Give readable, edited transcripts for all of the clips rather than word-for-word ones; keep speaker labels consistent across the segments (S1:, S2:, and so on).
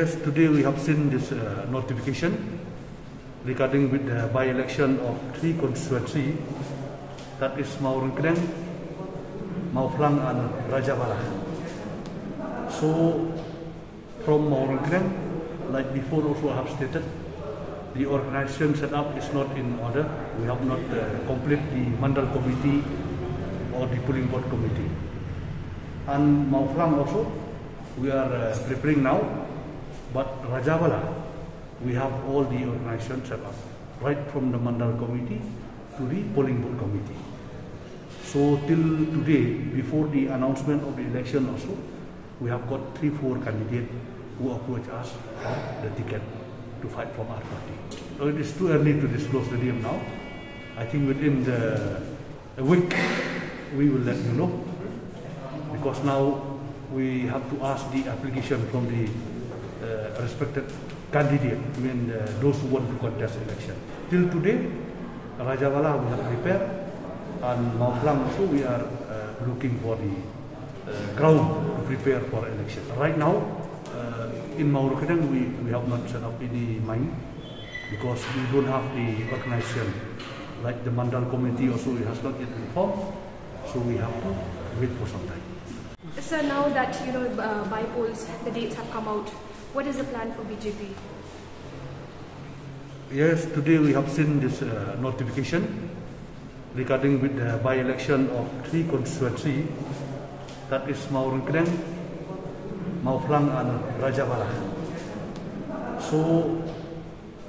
S1: Yes, today we have seen this notification regarding with the by-election of 3 constituency, that is Maurang Kedeng, Mauplang and Rajabala. So from Maurang Kedeng, like before also I have stated, the organization setup is not in order. We have not complete the Mandal committee or the polling board committee. And Mauplang also, we are preparing now, but Rajabala, we have all the organization set up, right from the Mandal committee to the polling board committee. So till today, before the announcement of the election also, we have got 3-4 candidates who approach us for the ticket to fight from our party. So it is too early to disclose the name now. I think within a week, we will let you know, because now we have to ask the application from the respected candidate, those who want to contest election. Till today, Rajabala we have prepared, and Mauplang also we are looking for the ground to prepare for election. Right now, in Maurang Kedeng we have not set up any mind, because we don't have the organization. Like the Mandal committee also has not yet been formed, so we have to wait for some time.
S2: So now that by polls, the dates have come out, what is the plan for BJP?
S1: Yes, today we have seen this notification regarding with the by-election of 3 constituency, that is Maurang Kedeng, Mauplang and Rajabala. So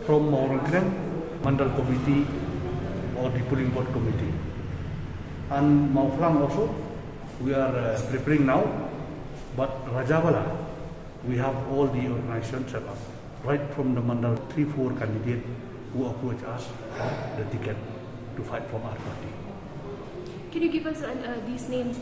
S1: from Maurang Kedeng, Mandal committee or the polling board committee, and Mauplang also, we are preparing now, but Rajabala, we have all the organization set up, right from the Mandal 3-4 candidates who approach us for the ticket to fight from our party.
S2: Can you give us these names?